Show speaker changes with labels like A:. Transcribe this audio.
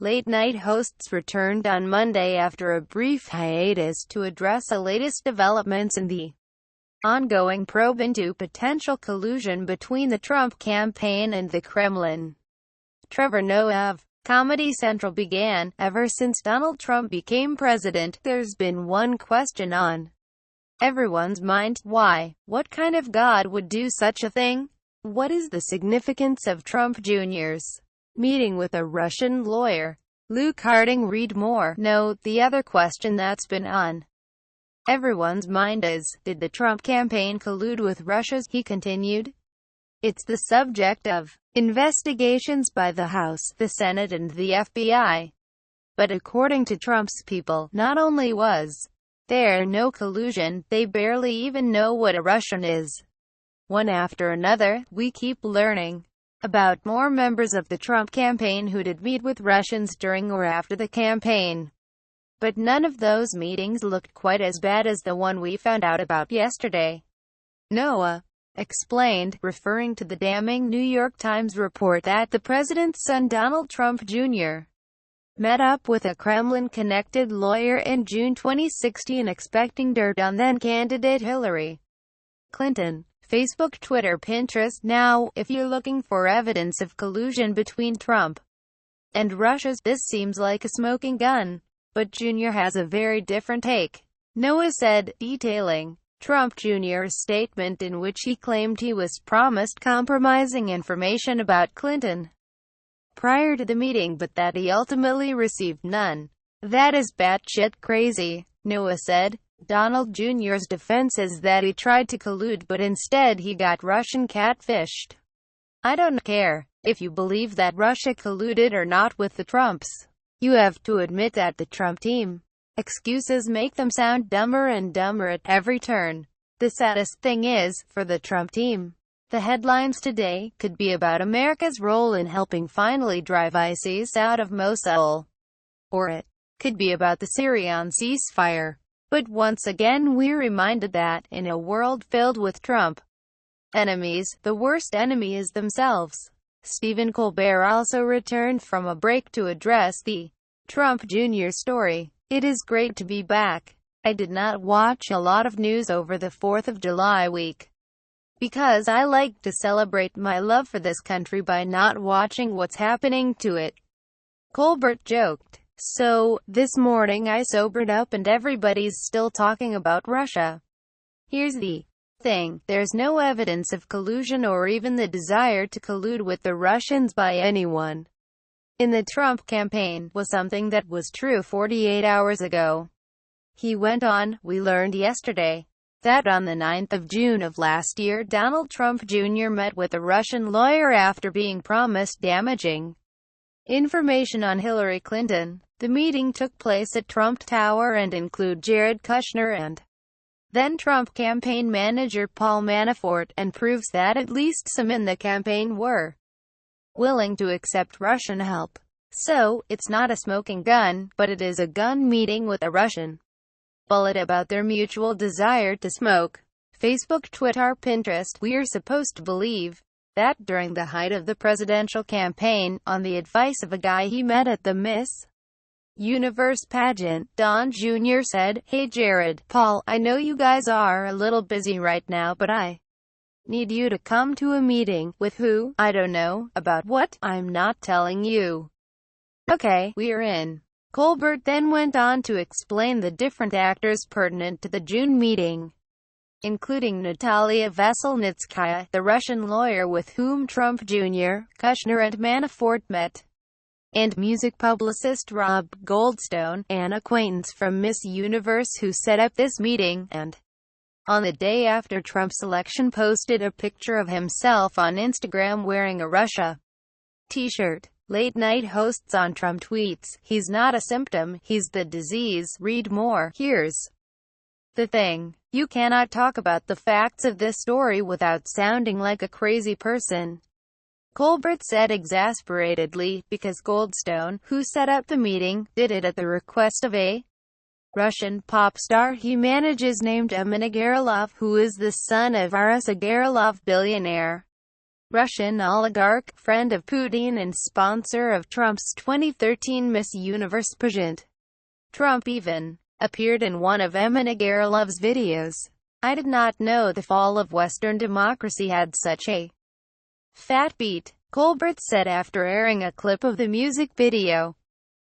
A: Late-night hosts returned on Monday after a brief hiatus to address the latest developments in the ongoing probe into potential collusion between the Trump campaign and the Kremlin. Trevor Noah of Comedy Central began, "Ever since Donald Trump became president, there's been one question on everyone's mind. Why? What kind of God would do such a thing? What is the significance of Trump Jr.'s meeting with a Russian lawyer?" Luke Harding, read more. No, the other question that's been on everyone's mind is, did the Trump campaign collude with Russia? He continued. It's the subject of investigations by the House, the Senate and the FBI. But according to Trump's people, not only was there no collusion, they barely even know what a Russian is. One after another, we keep learning about more members of the Trump campaign who did meet with Russians during or after the campaign. But none of those meetings looked quite as bad as the one we found out about yesterday. Noah explained, referring to the damning New York Times report that the president's son Donald Trump Jr. met up with a Kremlin-connected lawyer in June 2016 expecting dirt on then-candidate Hillary Clinton. Facebook, Twitter, Pinterest. Now, if you're looking for evidence of collusion between Trump and Russia, this seems like a smoking gun. But Jr. has a very different take, Noah said, detailing Trump Jr.'s statement in which he claimed he was promised compromising information about Clinton prior to the meeting but that he ultimately received none. That is batshit crazy, Noah said. Donald Jr.'s defense is that he tried to collude but instead he got Russian catfished. I don't care if you believe that Russia colluded or not with the Trumps. You have to admit that the Trump team excuses make them sound dumber and dumber at every turn. The saddest thing is, for the Trump team, the headlines today could be about America's role in helping finally drive ISIS out of Mosul. Or it could be about the Syrian ceasefire. But once again we're reminded that, in a world filled with Trump enemies, the worst enemy is themselves. Stephen Colbert also returned from a break to address the Trump Jr. story. It is great to be back. I did not watch a lot of news over the 4th of July week, because I like to celebrate my love for this country by not watching what's happening to it, Colbert joked. So, this morning I sobered up and everybody's still talking about Russia. Here's the thing, there's no evidence of collusion or even the desire to collude with the Russians by anyone in the Trump campaign, was something that was true 48 hours ago. He went on, we learned yesterday that on the 9th of June of last year Donald Trump Jr. met with a Russian lawyer after being promised damaging information on Hillary Clinton. The meeting took place at Trump Tower and included Jared Kushner and then Trump campaign manager Paul Manafort, and proves that at least some in the campaign were willing to accept Russian help. So, it's not a smoking gun, but it is a gun meeting with a Russian bullet about their mutual desire to smoke. Facebook, Twitter, Pinterest. We're supposed to believe that during the height of the presidential campaign, on the advice of a guy he met at the Miss Universe pageant, Don Jr. said, "Hey Jared, Paul, I know you guys are a little busy right now but I need you to come to a meeting." With who? I don't know. About what? I'm not telling you. Okay, we're in. Colbert then went on to explain the different actors pertinent to the June meeting, including Natalia Veselnitskaya, the Russian lawyer with whom Trump Jr., Kushner and Manafort met, and music publicist Rob Goldstone, an acquaintance from Miss Universe who set up this meeting, and on the day after Trump's election posted a picture of himself on Instagram wearing a Russia t-shirt. Late-night hosts on Trump tweets, "He's not a symptom, he's the disease." Read more. Here's the thing. You cannot talk about the facts of this story without sounding like a crazy person, Colbert said exasperatedly, because Goldstone, who set up the meeting, did it at the request of a Russian pop star he manages named Emin Agarilov, who is the son of Aras Agarilov, billionaire. Russian oligarch, friend of Putin and sponsor of Trump's 2013 Miss Universe pageant. Trump even appeared in one of Eminegarelov's videos. "I did not know the fall of Western democracy had such a fat beat," Colbert said after airing a clip of the music video.